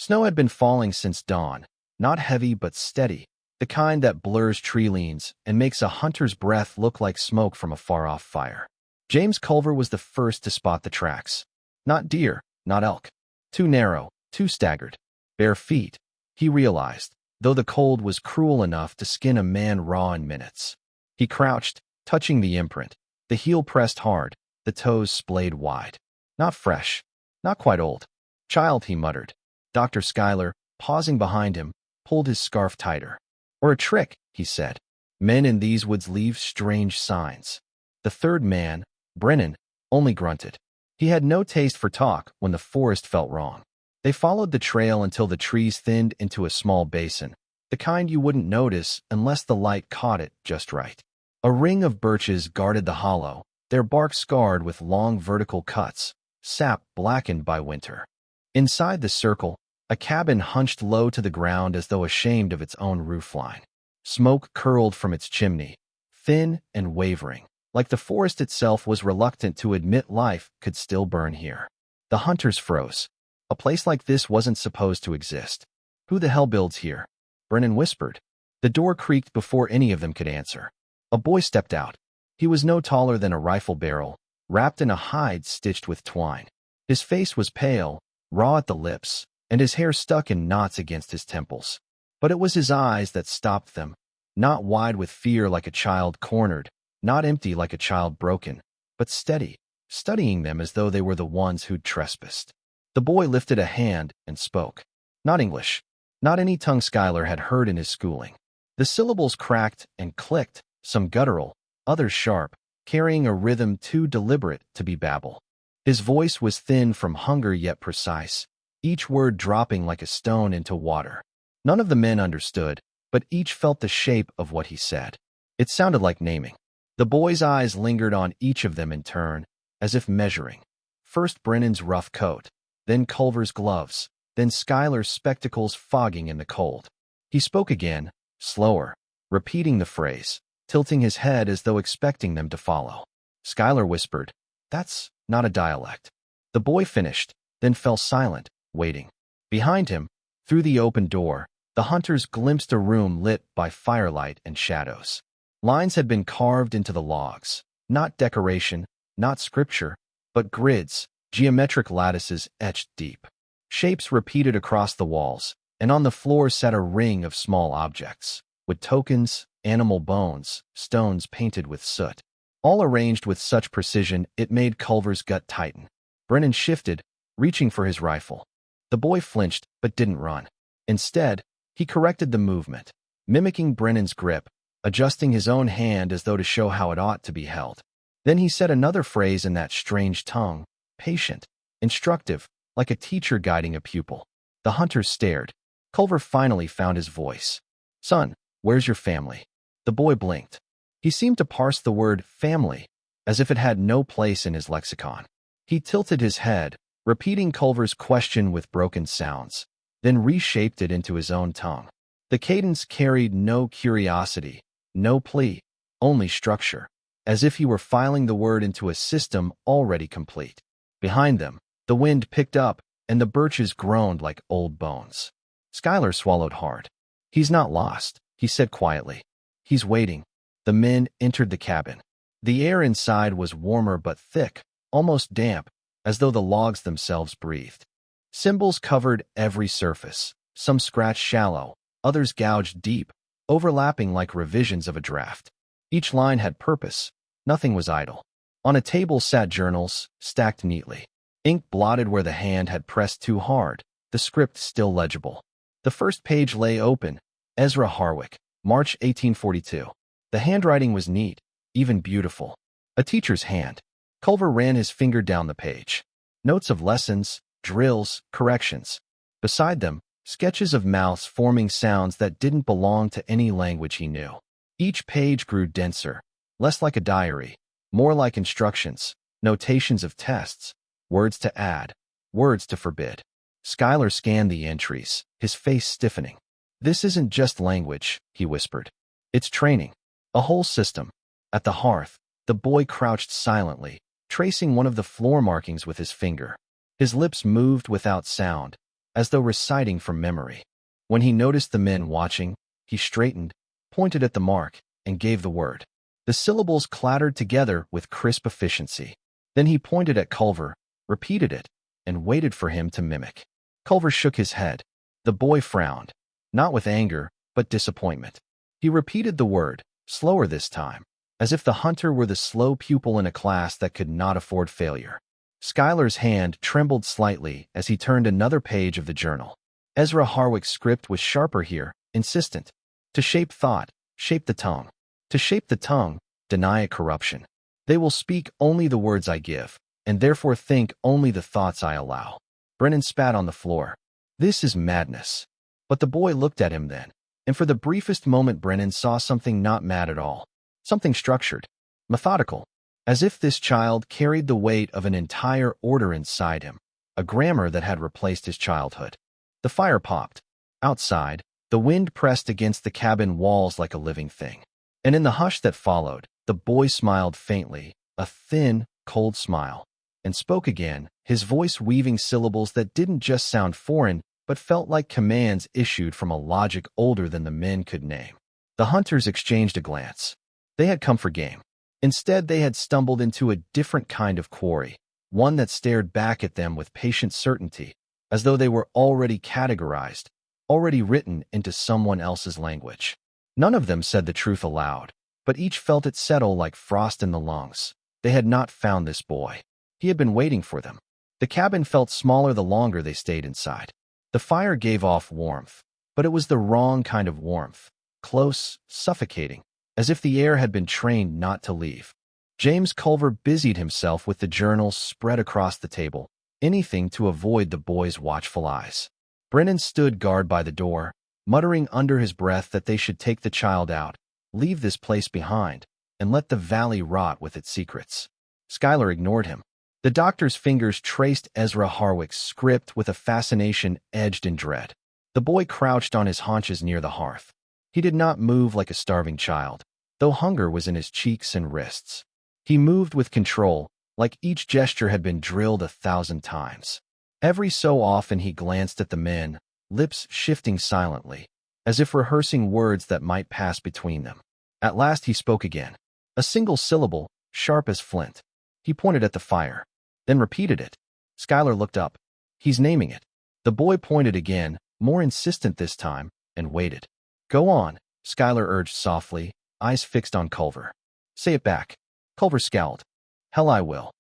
Snow had been falling since dawn, not heavy but steady, the kind that blurs tree leans and makes a hunter's breath look like smoke from a far-off fire. James Culver was the first to spot the tracks. Not deer, not elk. Too narrow, too staggered. Bare feet, he realized, though the cold was cruel enough to skin a man raw in minutes. He crouched, touching the imprint, the heel pressed hard, the toes splayed wide. Not fresh, not quite old. Child, he muttered. Dr. Schuyler, pausing behind him, pulled his scarf tighter. Or a trick, he said. Men in these woods leave strange signs. The third man, Brennan, only grunted. He had no taste for talk when the forest felt wrong. They followed the trail until the trees thinned into a small basin, the kind you wouldn't notice unless the light caught it just right. A ring of birches guarded the hollow, their bark scarred with long vertical cuts, sap blackened by winter. Inside the circle, a cabin hunched low to the ground as though ashamed of its own roofline. Smoke curled from its chimney, thin and wavering, like the forest itself was reluctant to admit life could still burn here. The hunters froze. A place like this wasn't supposed to exist. Who the hell builds here? Brennan whispered. The door creaked before any of them could answer. A boy stepped out. He was no taller than a rifle barrel, wrapped in a hide stitched with twine. His face was pale, raw at the lips, and his hair stuck in knots against his temples. But it was his eyes that stopped them, not wide with fear like a child cornered, not empty like a child broken, but steady, studying them as though they were the ones who'd trespassed. The boy lifted a hand and spoke. Not English, not any tongue Schuyler had heard in his schooling. The syllables cracked and clicked, some guttural, others sharp, carrying a rhythm too deliberate to be babble. His voice was thin from hunger yet precise, each word dropping like a stone into water. None of the men understood, but each felt the shape of what he said. It sounded like naming. The boy's eyes lingered on each of them in turn, as if measuring. First Brennan's rough coat, then Culver's gloves, then Schuyler's spectacles fogging in the cold. He spoke again, slower, repeating the phrase, tilting his head as though expecting them to follow. Schuyler whispered, "That's not a dialect." The boy finished, then fell silent, waiting. Behind him, through the open door, the hunters glimpsed a room lit by firelight and shadows. Lines had been carved into the logs, not decoration, not scripture, but grids, geometric lattices etched deep. Shapes repeated across the walls, and on the floor sat a ring of small objects, with tokens, animal bones, stones painted with soot. All arranged with such precision it made Culver's gut tighten. Brennan shifted, reaching for his rifle. The boy flinched, but didn't run. Instead, he corrected the movement, mimicking Brennan's grip, adjusting his own hand as though to show how it ought to be held. Then he said another phrase in that strange tongue, patient, instructive, like a teacher guiding a pupil. The hunters stared. Culver finally found his voice. "Son, where's your family?" The boy blinked. He seemed to parse the word family, as if it had no place in his lexicon. He tilted his head, repeating Culver's question with broken sounds, then reshaped it into his own tongue. The cadence carried no curiosity, no plea, only structure, as if he were filing the word into a system already complete. Behind them, the wind picked up, and the birches groaned like old bones. Schuyler swallowed hard. "He's not lost," he said quietly. "He's waiting." The men entered the cabin. The air inside was warmer but thick, almost damp, as though the logs themselves breathed. Symbols covered every surface, some scratched shallow, others gouged deep, overlapping like revisions of a draft. Each line had purpose. Nothing was idle. On a table sat journals, stacked neatly. Ink blotted where the hand had pressed too hard, the script still legible. The first page lay open. Ezra Harwick, March 1842. The handwriting was neat, even beautiful. A teacher's hand. Culver ran his finger down the page. Notes of lessons, drills, corrections. Beside them, sketches of mouths forming sounds that didn't belong to any language he knew. Each page grew denser, less like a diary, more like instructions, notations of tests, words to add, words to forbid. Schuyler scanned the entries, his face stiffening. "This isn't just language," he whispered. "It's training. A whole system." At the hearth, the boy crouched silently, tracing one of the floor markings with his finger. His lips moved without sound, as though reciting from memory. When he noticed the men watching, he straightened, pointed at the mark, and gave the word. The syllables clattered together with crisp efficiency. Then he pointed at Culver, repeated it, and waited for him to mimic. Culver shook his head. The boy frowned, not with anger, but disappointment. He repeated the word, slower this time, as if the hunter were the slow pupil in a class that could not afford failure. Schuyler's hand trembled slightly as he turned another page of the journal. Ezra Harwick's script was sharper here, insistent. To shape thought, shape the tongue. To shape the tongue, deny it corruption. They will speak only the words I give, and therefore think only the thoughts I allow. Brennan spat on the floor. This is madness. But the boy looked at him then, and for the briefest moment Brennan saw something not mad at all. Something structured, methodical, as if this child carried the weight of an entire order inside him, a grammar that had replaced his childhood. The fire popped. Outside, the wind pressed against the cabin walls like a living thing. And in the hush that followed, the boy smiled faintly, a thin, cold smile, and spoke again, his voice weaving syllables that didn't just sound foreign, but felt like commands issued from a logic older than the men could name. The hunters exchanged a glance. They had come for game. Instead, they had stumbled into a different kind of quarry, one that stared back at them with patient certainty, as though they were already categorized, already written into someone else's language. None of them said the truth aloud, but each felt it settle like frost in the lungs. They had not found this boy. He had been waiting for them. The cabin felt smaller the longer they stayed inside. The fire gave off warmth, but it was the wrong kind of warmth, close, suffocating, as if the air had been trained not to leave. James Culver busied himself with the journals spread across the table, anything to avoid the boy's watchful eyes. Brennan stood guard by the door, muttering under his breath that they should take the child out, leave this place behind, and let the valley rot with its secrets. Schuyler ignored him. The doctor's fingers traced Ezra Harwick's script with a fascination edged in dread. The boy crouched on his haunches near the hearth. He did not move like a starving child, though hunger was in his cheeks and wrists. He moved with control, like each gesture had been drilled 1,000 times. Every so often he glanced at the men, lips shifting silently, as if rehearsing words that might pass between them. At last he spoke again. A single syllable, sharp as flint. He pointed at the fire, then repeated it. Schuyler looked up. He's naming it. The boy pointed again, more insistent this time, and waited. Go on, Schuyler urged softly, eyes fixed on Culver. Say it back. Culver scowled. Hell, I will.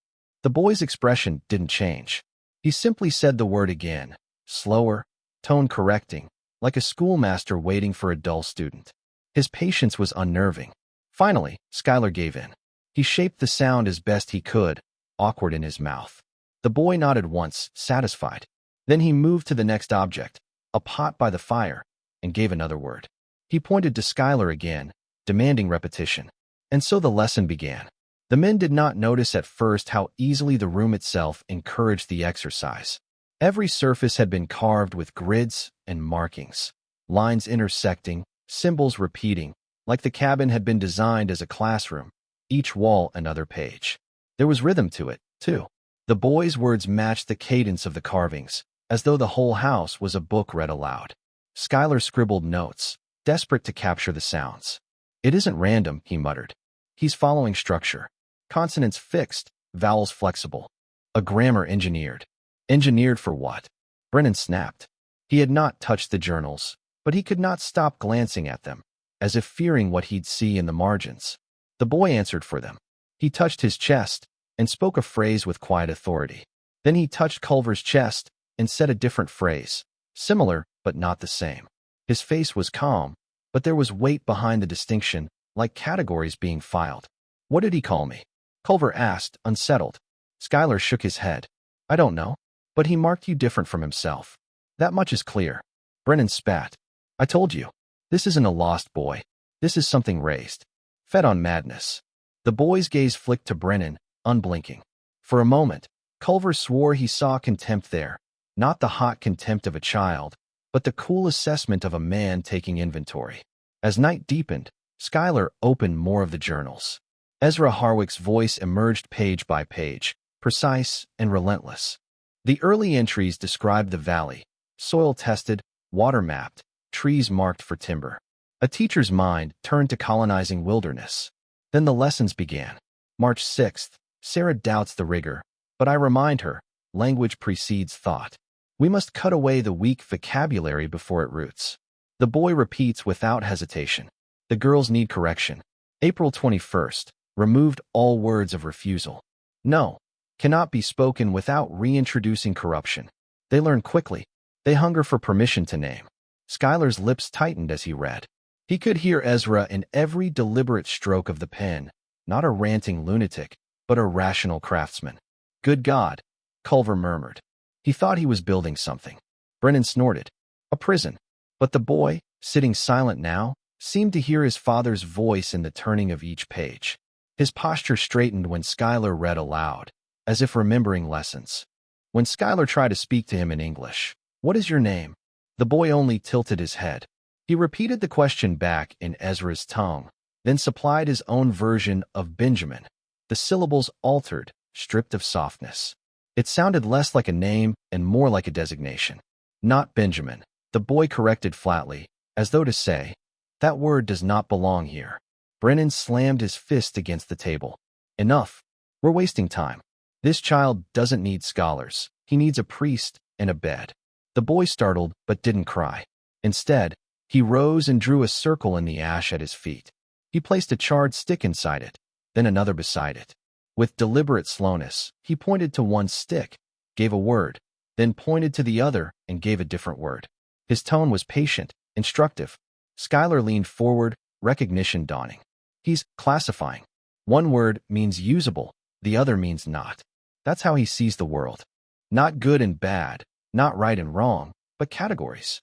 The boy's expression didn't change. He simply said the word again, slower, tone correcting, like a schoolmaster waiting for a dull student. His patience was unnerving. Finally, Schuyler gave in. He shaped the sound as best he could, awkward in his mouth. The boy nodded once, satisfied. Then he moved to the next object, a pot by the fire, and gave another word. He pointed to Schuyler again, demanding repetition. And so the lesson began. The men did not notice at first how easily the room itself encouraged the exercise. Every surface had been carved with grids and markings, lines intersecting, symbols repeating, like the cabin had been designed as a classroom, each wall another page. There was rhythm to it, too. The boy's words matched the cadence of the carvings, as though the whole house was a book read aloud. Schuyler scribbled notes, desperate to capture the sounds. It isn't random, he muttered. He's following structure. Consonants fixed, vowels flexible. A grammar engineered. Engineered for what? Brennan snapped. He had not touched the journals, but he could not stop glancing at them, as if fearing what he'd see in the margins. The boy answered for them. He touched his chest and spoke a phrase with quiet authority. Then he touched Culver's chest and said a different phrase, similar but not the same. His face was calm, but there was weight behind the distinction, like categories being filed. What did he call me? Culver asked, unsettled. Schuyler shook his head. I don't know, but he marked you different from himself. That much is clear. Brennan spat. I told you. This isn't a lost boy. This is something raised. Fed on madness. The boy's gaze flicked to Brennan, unblinking. For a moment, Culver swore he saw contempt there, not the hot contempt of a child, but the cool assessment of a man taking inventory. As night deepened, Schuyler opened more of the journals. Ezra Harwick's voice emerged page by page, precise and relentless. The early entries described the valley, soil tested, water mapped, trees marked for timber. A teacher's mind turned to colonizing wilderness. Then the lessons began. March 6th, Sarah doubts the rigor, but I remind her, language precedes thought. We must cut away the weak vocabulary before it roots. The boy repeats without hesitation. The girls need correction. April 21st, removed all words of refusal. No, cannot be spoken without reintroducing corruption. They learn quickly. They hunger for permission to name. Schuyler's lips tightened as he read. He could hear Ezra in every deliberate stroke of the pen, not a ranting lunatic, but a rational craftsman. Good God, Culver murmured. He thought he was building something. Brennan snorted. A prison. But the boy, sitting silent now, seemed to hear his father's voice in the turning of each page. His posture straightened when Schuyler read aloud, as if remembering lessons. When Schuyler tried to speak to him in English, "What is your name?" the boy only tilted his head. He repeated the question back in Ezra's tongue, then supplied his own version of Benjamin. The syllables altered, stripped of softness. It sounded less like a name and more like a designation. Not Benjamin, the boy corrected flatly, as though to say, that word does not belong here. Brennan slammed his fist against the table. Enough. We're wasting time. This child doesn't need scholars. He needs a priest and a bed. The boy startled but didn't cry. Instead, he rose and drew a circle in the ash at his feet. He placed a charred stick inside it, then another beside it. With deliberate slowness, he pointed to one stick, gave a word, then pointed to the other and gave a different word. His tone was patient, instructive. Schuyler leaned forward, recognition dawning. He's classifying. One word means usable, the other means not. That's how he sees the world. Not good and bad, not right and wrong, but categories.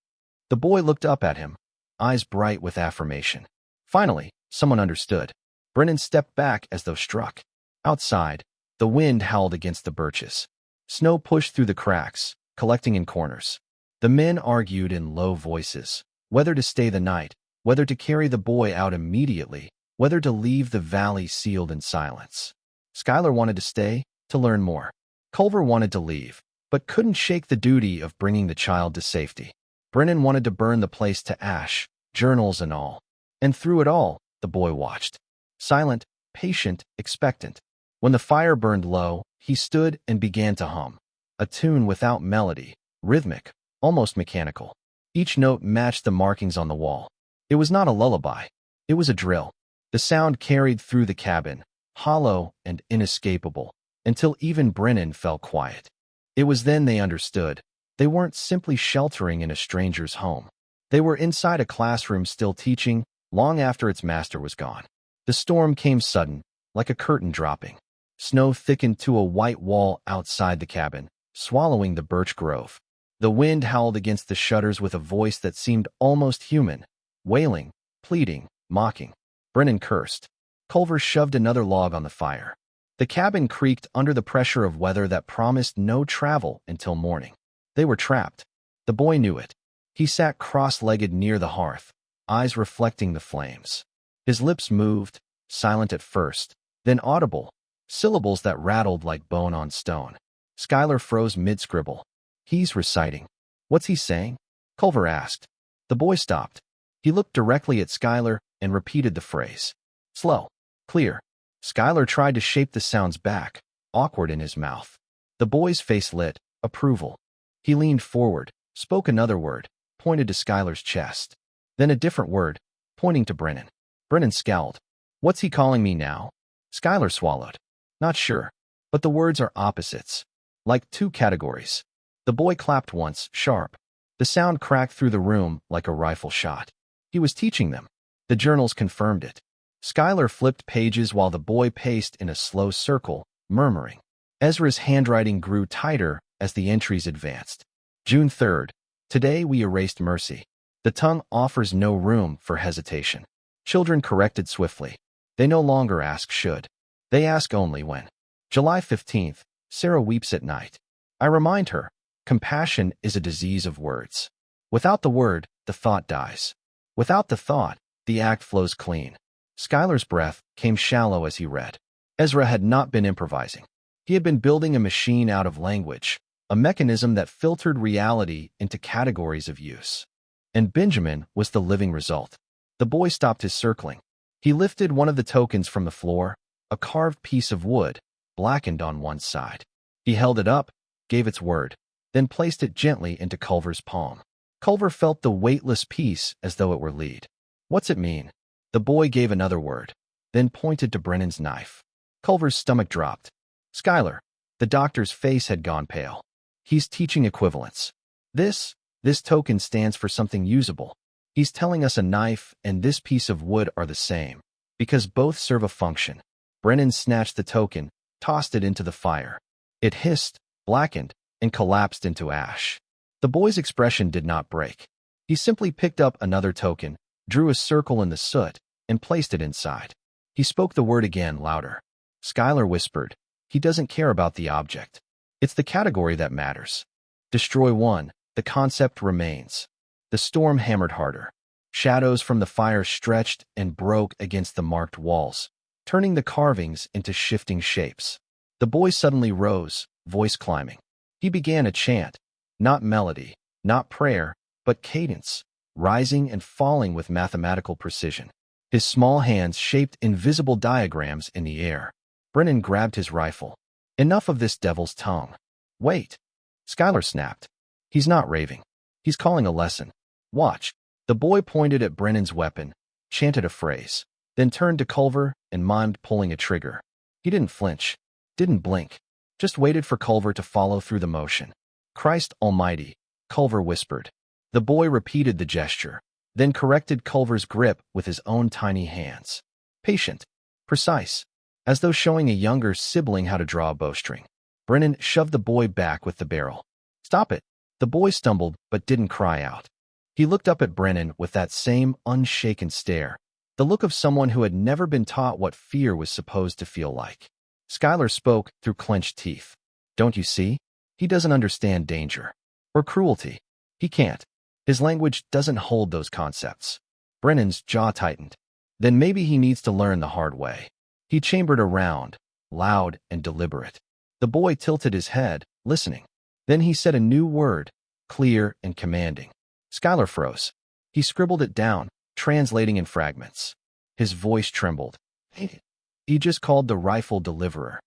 The boy looked up at him, eyes bright with affirmation. Finally, someone understood. Brennan stepped back as though struck. Outside, the wind howled against the birches. Snow pushed through the cracks, collecting in corners. The men argued in low voices, whether to stay the night, whether to carry the boy out immediately, whether to leave the valley sealed in silence. Schuyler wanted to stay, to learn more. Culver wanted to leave, but couldn't shake the duty of bringing the child to safety. Brennan wanted to burn the place to ash, journals and all. And through it all, the boy watched. Silent, patient, expectant. When the fire burned low, he stood and began to hum. A tune without melody, rhythmic, almost mechanical. Each note matched the markings on the wall. It was not a lullaby. It was a drill. The sound carried through the cabin, hollow and inescapable, until even Brennan fell quiet. It was then they understood. They weren't simply sheltering in a stranger's home. They were inside a classroom still teaching, long after its master was gone. The storm came sudden, like a curtain dropping. Snow thickened to a white wall outside the cabin, swallowing the birch grove. The wind howled against the shutters with a voice that seemed almost human, wailing, pleading, mocking. Brennan cursed. Culver shoved another log on the fire. The cabin creaked under the pressure of weather that promised no travel until morning. They were trapped. The boy knew it. He sat cross-legged near the hearth, eyes reflecting the flames. His lips moved, silent at first, then audible, syllables that rattled like bone on stone. Schuyler froze mid-scribble. He's reciting. What's he saying? Culver asked. The boy stopped. He looked directly at Schuyler and repeated the phrase. Slow. Clear. Schuyler tried to shape the sounds back, awkward in his mouth. The boy's face lit, approval. He leaned forward, spoke another word, pointed to Schuyler's chest. Then a different word, pointing to Brennan. Brennan scowled. What's he calling me now? Schuyler swallowed. Not sure. But the words are opposites. Like two categories. The boy clapped once, sharp. The sound cracked through the room like a rifle shot. He was teaching them. The journals confirmed it. Schuyler flipped pages while the boy paced in a slow circle, murmuring. Ezra's handwriting grew tighter as the entries advanced. June 3rd. Today we erased mercy. The tongue offers no room for hesitation. Children corrected swiftly. They no longer ask should. They ask only when. July 15th. Sarah weeps at night. I remind her, compassion is a disease of words. Without the word, the thought dies. Without the thought, the act flows clean. Schuyler's breath came shallow as he read. Ezra had not been improvising. He had been building a machine out of language, a mechanism that filtered reality into categories of use. And Benjamin was the living result. The boy stopped his circling. He lifted one of the tokens from the floor, a carved piece of wood, blackened on one side. He held it up, gave its word, then placed it gently into Culver's palm. Culver felt the weightless piece as though it were lead. "What's it mean?" The boy gave another word, then pointed to Brennan's knife. Culver's stomach dropped. "Skylar." The doctor's face had gone pale. "He's teaching equivalence. This token stands for something usable. He's telling us a knife and this piece of wood are the same, because both serve a function." Brennan snatched the token, tossed it into the fire. It hissed, blackened, and collapsed into ash. The boy's expression did not break. He simply picked up another token, drew a circle in the soot, and placed it inside. He spoke the word again, louder. Skylar whispered, "He doesn't care about the object. It's the category that matters. Destroy one, the concept remains." The storm hammered harder. Shadows from the fire stretched and broke against the marked walls, turning the carvings into shifting shapes. The boy suddenly rose, voice climbing. He began a chant, not melody, not prayer, but cadence, rising and falling with mathematical precision. His small hands shaped invisible diagrams in the air. Brennan grabbed his rifle. "Enough of this devil's tongue." "Wait." Skylar snapped. "He's not raving. He's calling a lesson. Watch." The boy pointed at Brennan's weapon, chanted a phrase, then turned to Culver and mimed pulling a trigger. He didn't flinch, didn't blink, just waited for Culver to follow through the motion. "Christ Almighty," Culver whispered. The boy repeated the gesture, then corrected Culver's grip with his own tiny hands. Patient, precise, as though showing a younger sibling how to draw a bowstring. Brennan shoved the boy back with the barrel. "Stop it." The boy stumbled but didn't cry out. He looked up at Brennan with that same unshaken stare, the look of someone who had never been taught what fear was supposed to feel like. Skylar spoke through clenched teeth. "Don't you see? He doesn't understand danger. Or cruelty. He can't. His language doesn't hold those concepts." Brennan's jaw tightened. Then maybe he needs to learn the hard way. He chambered around, loud and deliberate. The boy tilted his head, listening. Then he said a new word, clear and commanding. Skylar froze. He scribbled it down, translating in fragments. His voice trembled. He just called the rifle deliverer.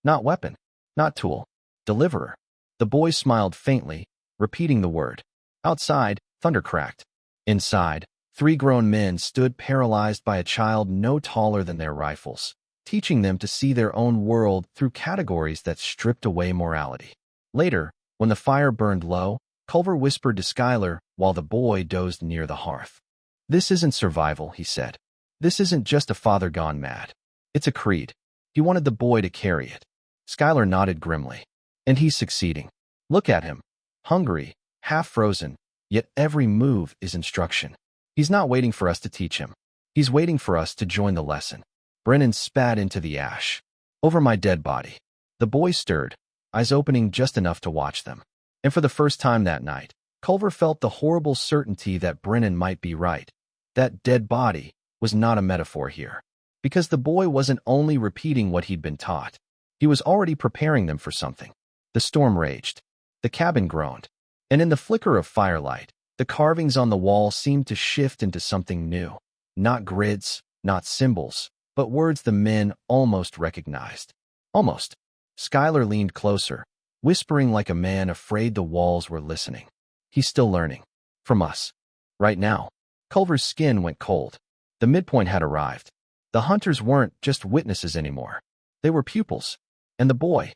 Not weapon, not tool. Deliverer. The boy smiled faintly, repeating the word. Outside, thunder cracked. Inside, 3 grown men stood paralyzed by a child no taller than their rifles, teaching them to see their own world through categories that stripped away morality. Later, when the fire burned low, Culver whispered to Skylar while the boy dozed near the hearth. "This isn't survival," he said. "This isn't just a father gone mad. It's a creed." He wanted the boy to carry it. Skylar nodded grimly. "And he's succeeding. Look at him. Hungry, half frozen, yet every move is instruction. He's not waiting for us to teach him. He's waiting for us to join the lesson." Brennan spat into the ash. "Over my dead body." The boy stirred, eyes opening just enough to watch them. And for the first time that night, Culver felt the horrible certainty that Brennan might be right. That dead body was not a metaphor here. Because the boy wasn't only repeating what he'd been taught. He was already preparing them for something. The storm raged. The cabin groaned. And in the flicker of firelight, the carvings on the wall seemed to shift into something new. Not grids, not symbols, but words the men almost recognized. Almost. Skylar leaned closer, whispering like a man afraid the walls were listening. "He's still learning. From us. Right now." Culver's skin went cold. The midpoint had arrived. The hunters weren't just witnesses anymore. They were pupils. And the boy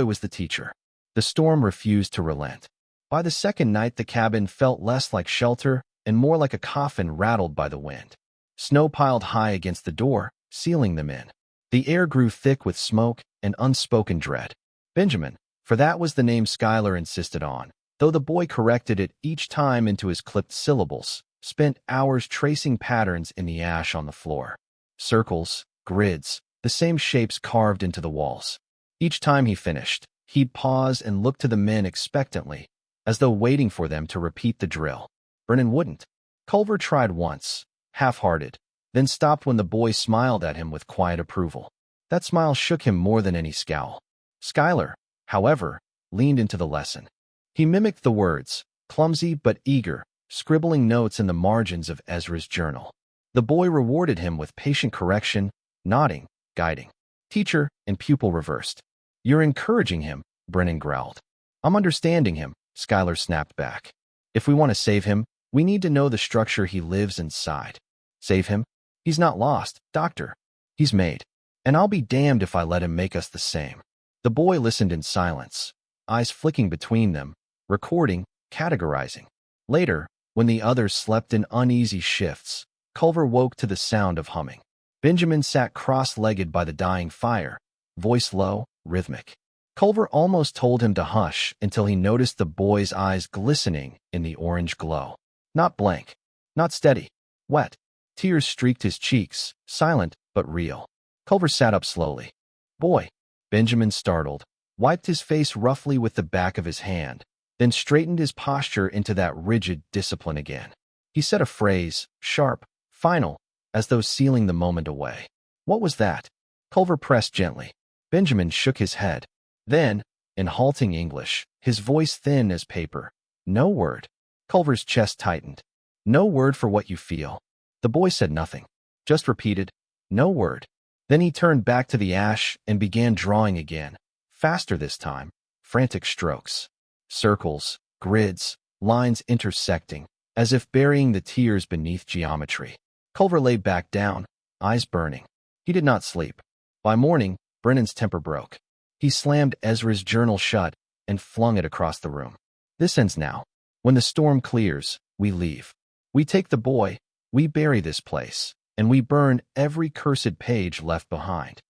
was the teacher. The storm refused to relent. By the second night, the cabin felt less like shelter and more like a coffin rattled by the wind. Snow piled high against the door, sealing them in. The air grew thick with smoke and unspoken dread. Benjamin, for that was the name Skylar insisted on, though the boy corrected it each time into his clipped syllables, spent hours tracing patterns in the ash on the floor. Circles, grids, the same shapes carved into the walls. Each time he finished, he'd pause and look to the men expectantly, as though waiting for them to repeat the drill. Brennan wouldn't. Culver tried once, half-hearted, then stopped when the boy smiled at him with quiet approval. That smile shook him more than any scowl. Skylar, however, leaned into the lesson. He mimicked the words, clumsy but eager, scribbling notes in the margins of Ezra's journal. The boy rewarded him with patient correction, nodding, guiding. Teacher and pupil reversed. You're encouraging him, Brennan growled. I'm understanding him, Skylar snapped back. If we want to save him, we need to know the structure he lives inside. Save him? He's not lost, Doctor. He's made. And I'll be damned if I let him make us the same. The boy listened in silence, eyes flicking between them, recording, categorizing. Later, when the others slept in uneasy shifts, Culver woke to the sound of humming. Benjamin sat cross-legged by the dying fire, voice low, rhythmic. Culver almost told him to hush until he noticed the boy's eyes glistening in the orange glow. Not blank, not steady, wet. Tears streaked his cheeks, silent but real. Culver sat up slowly. Boy, Benjamin, startled, wiped his face roughly with the back of his hand, then straightened his posture into that rigid discipline again. He said a phrase, sharp, final, as though sealing the moment away. What was that? Culver pressed gently. Benjamin shook his head. Then, in halting English, his voice thin as paper. No word. Culver's chest tightened. No word for what you feel. The boy said nothing, just repeated, no word. Then he turned back to the ash and began drawing again, faster this time, frantic strokes. Circles, grids, lines intersecting, as if burying the tears beneath geometry. Culver lay back down, eyes burning. He did not sleep. By morning, Brennan's temper broke. He slammed Ezra's journal shut and flung it across the room. This ends now. When the storm clears, we leave. We take the boy, we bury this place, and we burn every cursed page left behind.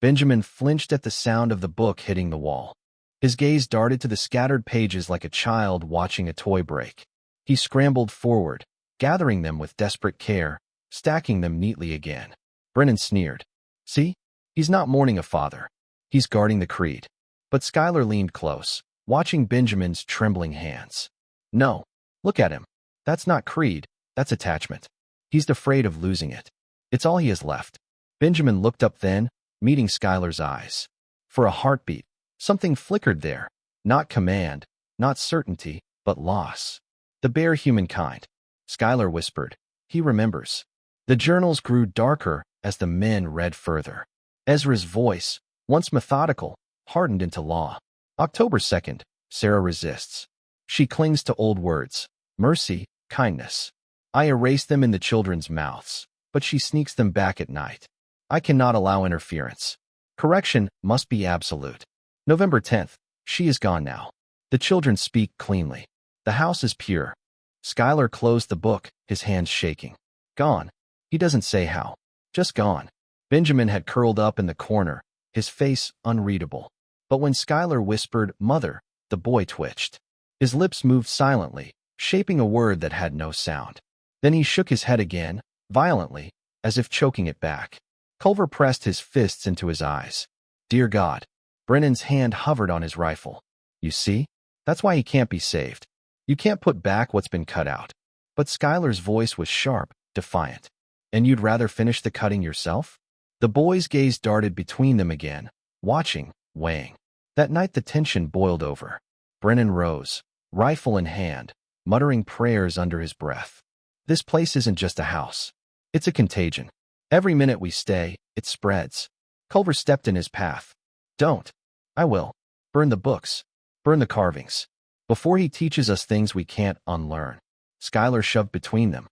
Benjamin flinched at the sound of the book hitting the wall. His gaze darted to the scattered pages like a child watching a toy break. He scrambled forward, gathering them with desperate care, stacking them neatly again. Brennan sneered. See? He's not mourning a father. He's guarding the creed. But Skylar leaned close, watching Benjamin's trembling hands. No, look at him. That's not creed, that's attachment. He's afraid of losing it. It's all he has left. Benjamin looked up then, meeting Skylar's eyes. For a heartbeat, something flickered there. Not command, not certainty, but loss. The bare humankind. Skylar whispered. He remembers. The journals grew darker as the men read further. Ezra's voice, once methodical, hardened into law. October 2nd, Sarah resists. She clings to old words. Mercy, kindness. I erase them in the children's mouths, but she sneaks them back at night. I cannot allow interference. Correction must be absolute. November 10th, she is gone now. The children speak cleanly. The house is pure. Skylar closed the book, his hands shaking. Gone. He doesn't say how. Just gone. Benjamin had curled up in the corner, his face unreadable. But when Skylar whispered, Mother, the boy twitched. His lips moved silently, shaping a word that had no sound. Then he shook his head again, violently, as if choking it back. Culver pressed his fists into his eyes. Dear God. Brennan's hand hovered on his rifle. You see? That's why he can't be saved. You can't put back what's been cut out. But Skylar's voice was sharp, defiant. And you'd rather finish the cutting yourself? The boy's gaze darted between them again, watching, weighing. That night the tension boiled over. Brennan rose, rifle in hand, muttering prayers under his breath. This place isn't just a house. It's a contagion. Every minute we stay, it spreads. Culver stepped in his path. Don't. I will. Burn the books. Burn the carvings. Before he teaches us things we can't unlearn. Skylar shoved between them.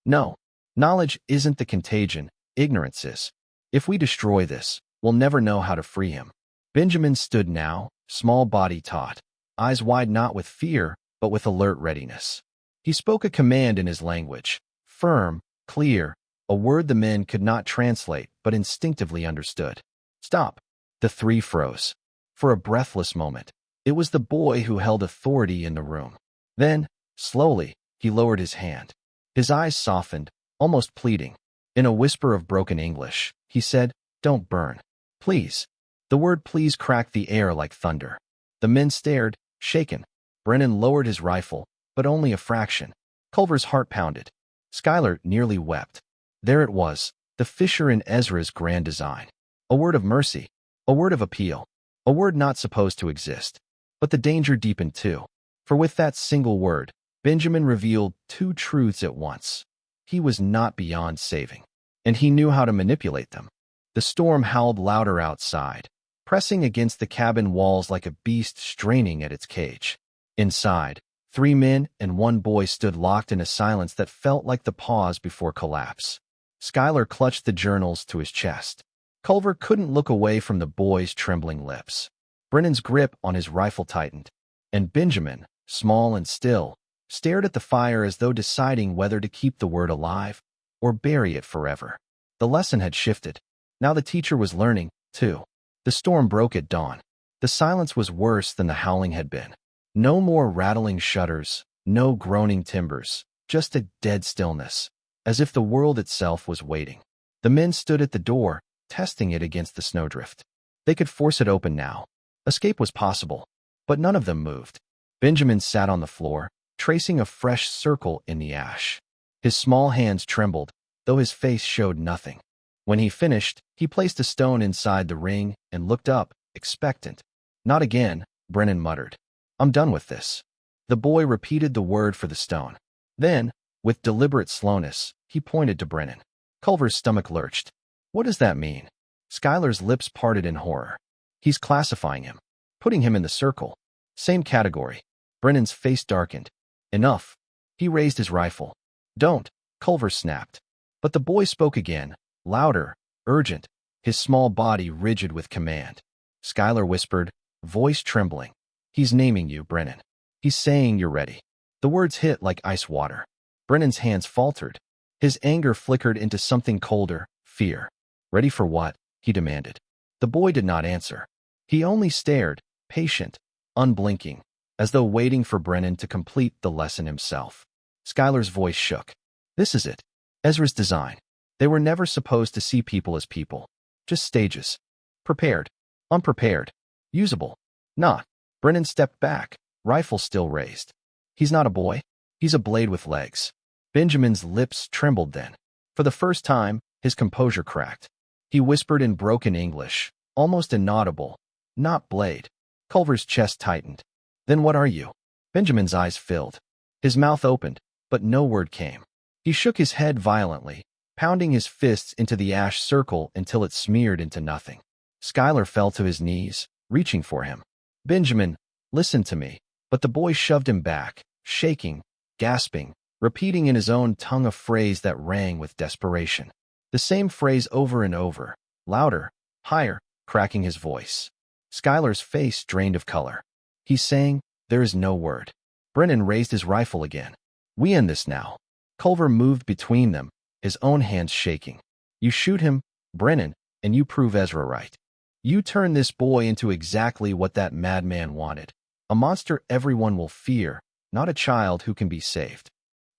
No. Knowledge isn't the contagion, ignorance is. If we destroy this, we'll never know how to free him. Benjamin stood now, small body taut, eyes wide not with fear, but with alert readiness. He spoke a command in his language, firm, clear, a word the men could not translate but instinctively understood. Stop. The three froze. For a breathless moment, it was the boy who held authority in the room. Then, slowly, he lowered his hand. His eyes softened, almost pleading. In a whisper of broken English, he said, Don't burn. Please. The word please cracked the air like thunder. The men stared, shaken. Brennan lowered his rifle, but only a fraction. Culver's heart pounded. Skylar nearly wept. There it was, the fissure in Ezra's grand design. A word of mercy. A word of appeal. A word not supposed to exist. But the danger deepened too. For with that single word, Benjamin revealed two truths at once. He was not beyond saving, and he knew how to manipulate them. The storm howled louder outside, pressing against the cabin walls like a beast straining at its cage. Inside, 3 men and 1 boy stood locked in a silence that felt like the pause before collapse. Schuyler clutched the journals to his chest. Culver couldn't look away from the boy's trembling lips. Brennan's grip on his rifle tightened, and Benjamin, small and still, stared at the fire as though deciding whether to keep the word alive or bury it forever. The lesson had shifted. Now the teacher was learning, too. The storm broke at dawn. The silence was worse than the howling had been. No more rattling shutters, no groaning timbers, just a dead stillness, as if the world itself was waiting. The men stood at the door, testing it against the snowdrift. They could force it open now. Escape was possible, but none of them moved. Benjamin sat on the floor, tracing a fresh circle in the ash. His small hands trembled, though his face showed nothing. When he finished, he placed a stone inside the ring and looked up, expectant. "Not again," Brennan muttered. "I'm done with this." The boy repeated the word for the stone. Then, with deliberate slowness, he pointed to Brennan. Culver's stomach lurched. "What does that mean?" Schuyler's lips parted in horror. "He's classifying him, putting him in the circle. Same category." Brennan's face darkened. "Enough." He raised his rifle. "Don't," Culver snapped. But the boy spoke again, louder, urgent, his small body rigid with command. Schuyler whispered, voice trembling. "He's naming you, Brennan. He's saying you're ready." The words hit like ice water. Brennan's hands faltered. His anger flickered into something colder, fear. "Ready for what?" he demanded. The boy did not answer. He only stared, patient, unblinking, as though waiting for Brennan to complete the lesson himself. Schuyler's voice shook. "This is it. Ezra's design. They were never supposed to see people as people. Just stages. Prepared. Unprepared. Usable. Not." Brennan stepped back, rifle still raised. "He's not a boy. He's a blade with legs." Benjamin's lips trembled then. For the first time, his composure cracked. He whispered in broken English, almost inaudible, "Not blade." Culver's chest tightened. "Then what are you?" Benjamin's eyes filled. His mouth opened, but no word came. He shook his head violently, pounding his fists into the ash circle until it smeared into nothing. Schuyler fell to his knees, reaching for him. "Benjamin, listen to me." But the boy shoved him back, shaking, gasping, repeating in his own tongue a phrase that rang with desperation. The same phrase over and over, louder, higher, cracking his voice. Schuyler's face drained of color. He's saying, "There is no word." Brennan raised his rifle again. "We end this now." Culver moved between them, his own hands shaking. "You shoot him, Brennan, and you prove Ezra right. You turn this boy into exactly what that madman wanted. A monster everyone will fear, not a child who can be saved."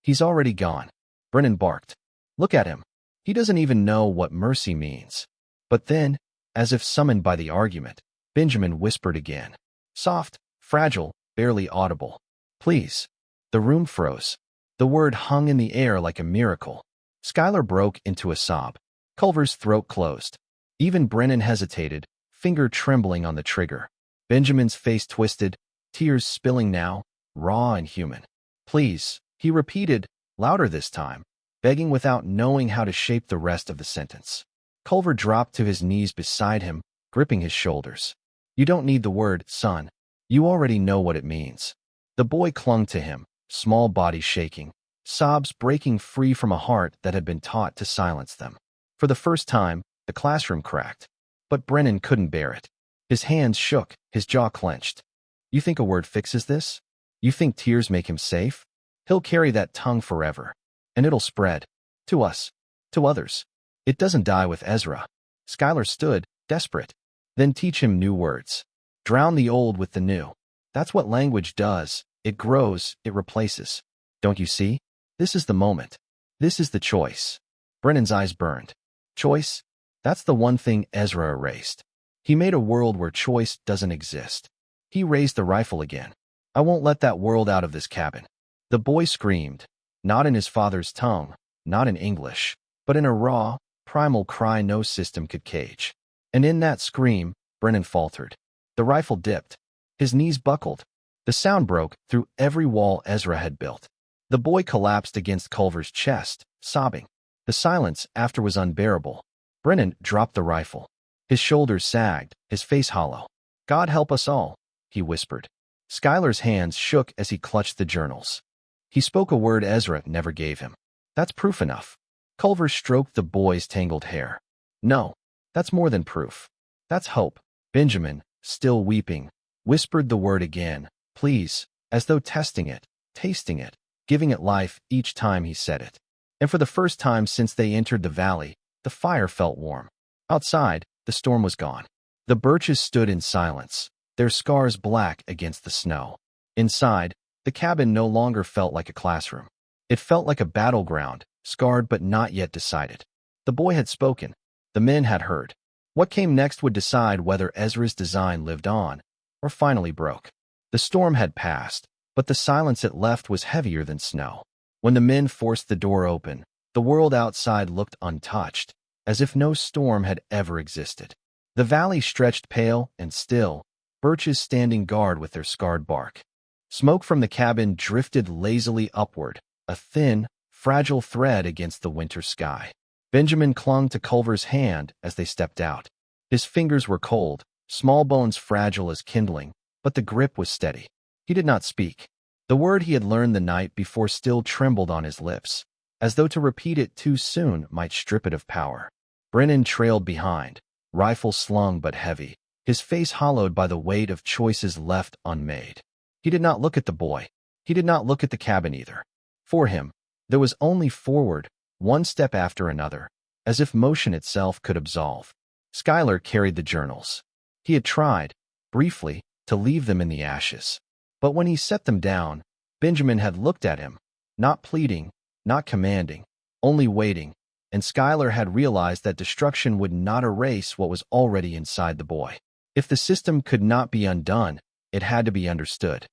"He's already gone," Brennan barked. "Look at him. He doesn't even know what mercy means." But then, as if summoned by the argument, Benjamin whispered again. Soft, fragile, barely audible. "Please." The room froze. The word hung in the air like a miracle. Schuyler broke into a sob. Culver's throat closed. Even Brennan hesitated, finger trembling on the trigger. Benjamin's face twisted, tears spilling now, raw and human. "Please," he repeated, louder this time, begging without knowing how to shape the rest of the sentence. Culver dropped to his knees beside him, gripping his shoulders. "You don't need the word, son. You already know what it means." The boy clung to him, small body shaking, sobs breaking free from a heart that had been taught to silence them. For the first time, the classroom cracked. But Brennan couldn't bear it. His hands shook, his jaw clenched. "You think a word fixes this? You think tears make him safe? He'll carry that tongue forever. And it'll spread. To us. To others. It doesn't die with Ezra." Schuyler stood, desperate. "Then teach him new words. Drown the old with the new. That's what language does. It grows, it replaces. Don't you see? This is the moment. This is the choice." Brennan's eyes burned. Choice? That's the one thing Ezra erased. He made a world where choice doesn't exist. He raised the rifle again. "I won't let that world out of this cabin." The boy screamed, not in his father's tongue, not in English, but in a raw, primal cry no system could cage. And in that scream, Brennan faltered. The rifle dipped. His knees buckled. The sound broke through every wall Ezra had built. The boy collapsed against Culver's chest, sobbing. The silence after was unbearable. Brennan dropped the rifle. His shoulders sagged, his face hollow. "God help us all," he whispered. Skylar's hands shook as he clutched the journals. He spoke a word Ezra never gave him. "That's proof enough." Culver stroked the boy's tangled hair. "No, that's more than proof. That's hope." Benjamin, still weeping, whispered the word again, "Please," as though testing it, tasting it, giving it life each time he said it. And for the first time since they entered the valley, the fire felt warm. Outside, the storm was gone. The birches stood in silence, their scars black against the snow. Inside, the cabin no longer felt like a classroom. It felt like a battleground, scarred but not yet decided. The boy had spoken. The men had heard. What came next would decide whether Ezra's design lived on or finally broke. The storm had passed, but the silence it left was heavier than snow. When the men forced the door open, the world outside looked untouched, as if no storm had ever existed. The valley stretched pale and still, birches standing guard with their scarred bark. Smoke from the cabin drifted lazily upward, a thin, fragile thread against the winter sky. Benjamin clung to Culver's hand as they stepped out. His fingers were cold, small bones fragile as kindling, but the grip was steady. He did not speak. The word he had learned the night before still trembled on his lips, as though to repeat it too soon might strip it of power. Brennan trailed behind, rifle slung but heavy, his face hollowed by the weight of choices left unmade. He did not look at the boy. He did not look at the cabin either. For him, there was only forward, one step after another, as if motion itself could absolve. Skylar carried the journals. He had tried, briefly, to leave them in the ashes. But when he set them down, Benjamin had looked at him, not pleading, not commanding, only waiting, and Skylar had realized that destruction would not erase what was already inside the boy. If the system could not be undone, it had to be understood.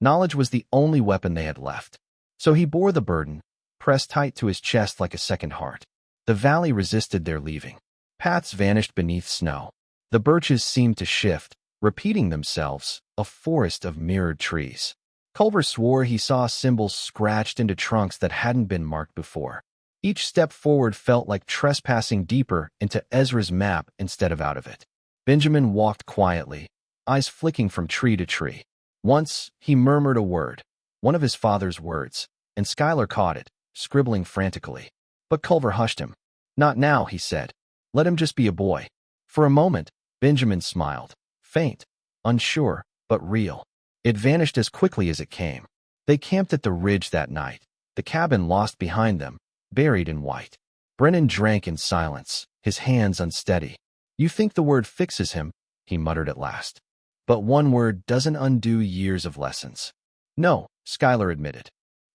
Knowledge was the only weapon they had left. So he bore the burden, pressed tight to his chest like a second heart. The valley resisted their leaving. Paths vanished beneath snow. The birches seemed to shift, repeating themselves, a forest of mirrored trees. Culver swore he saw symbols scratched into trunks that hadn't been marked before. Each step forward felt like trespassing deeper into Ezra's map instead of out of it. Benjamin walked quietly, eyes flicking from tree to tree. Once, he murmured a word, one of his father's words, and Skylar caught it, scribbling frantically. But Culver hushed him. "Not now," he said. "Let him just be a boy." For a moment, Benjamin smiled, faint, unsure, but real. It vanished as quickly as it came. They camped at the ridge that night, the cabin lost behind them, buried in white. Brennan drank in silence, his hands unsteady. "You think the word fixes him," he muttered at last. "But one word doesn't undo years of lessons." "No," Skylar admitted.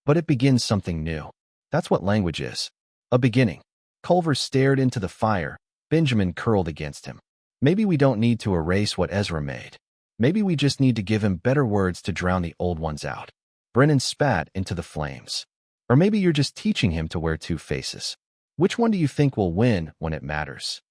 "But it begins something new. That's what language is. A beginning." Culver stared into the fire. Benjamin curled against him. "Maybe we don't need to erase what Ezra made. Maybe we just need to give him better words to drown the old ones out." Brennan spat into the flames. "Or maybe you're just teaching him to wear two faces. Which one do you think will win when it matters?"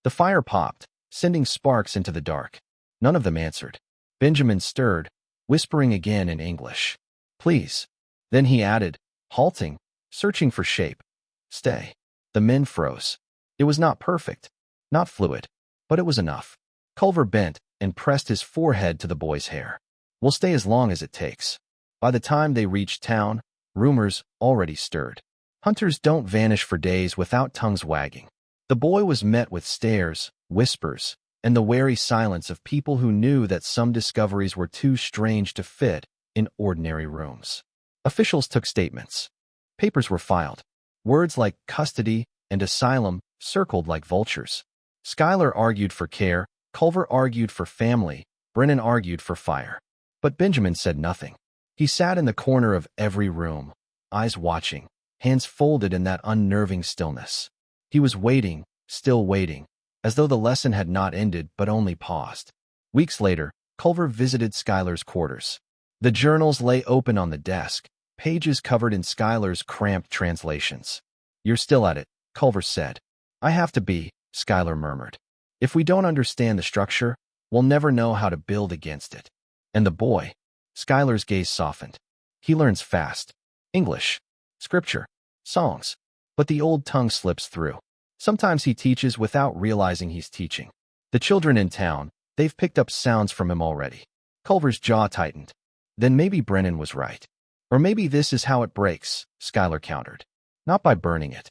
The fire popped, sending sparks into the dark. None of them answered. Benjamin stirred, whispering again in English. "Please." Then he added, halting, searching for shape. "Stay." The men froze. It was not perfect, not fluid, but it was enough. Culver bent and pressed his forehead to the boy's hair. "We'll stay as long as it takes." By the time they reached town, rumors already stirred. Hunters don't vanish for days without tongues wagging. The boy was met with stares, whispers, and the wary silence of people who knew that some discoveries were too strange to fit in ordinary rooms. Officials took statements. Papers were filed. Words like custody and asylum circled like vultures. Skylar argued for care, Culver argued for family, Brennan argued for fire. But Benjamin said nothing. He sat in the corner of every room, eyes watching, hands folded in that unnerving stillness. He was waiting, still waiting, as though the lesson had not ended but only paused. Weeks later, Culver visited Skylar's quarters. The journals lay open on the desk, pages covered in Skylar's cramped translations. "You're still at it," Culver said. "I have to be," Skylar murmured. "If we don't understand the structure, we'll never know how to build against it." And the boy? Skylar's gaze softened. He learns fast. English, scripture, songs. But the old tongue slips through. Sometimes he teaches without realizing he's teaching. The children in town, they've picked up sounds from him already. Culver's jaw tightened. Then maybe Brennan was right. Or maybe this is how it breaks, Skylar countered. Not by burning it.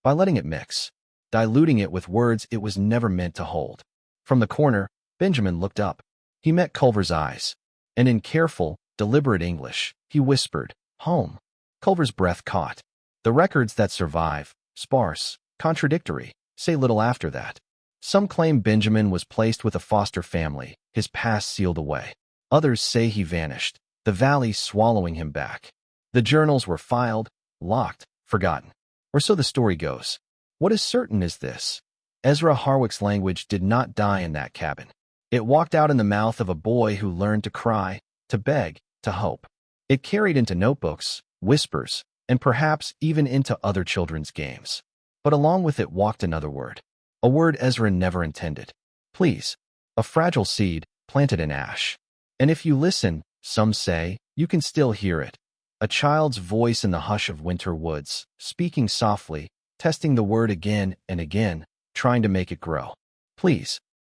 By letting it mix. Diluting it with words it was never meant to hold. From the corner, Benjamin looked up. He met Culver's eyes. And in careful, deliberate English, he whispered, "Home." Culver's breath caught. The records that survive, sparse, contradictory, say little after that. Some claim Benjamin was placed with a foster family, his past sealed away. Others say he vanished, the valley swallowing him back. The journals were filed, locked, forgotten. Or so the story goes. What is certain is this. Ezra Harwick's language did not die in that cabin. It walked out in the mouth of a boy who learned to cry, to beg, to hope. It carried into notebooks, whispers, and perhaps even into other children's games. But along with it walked another word. A word Ezra never intended. Please. A fragile seed, planted in ash. And if you listen, some say, you can still hear it. A child's voice in the hush of winter woods, speaking softly, testing the word again and again, trying to make it grow. Please.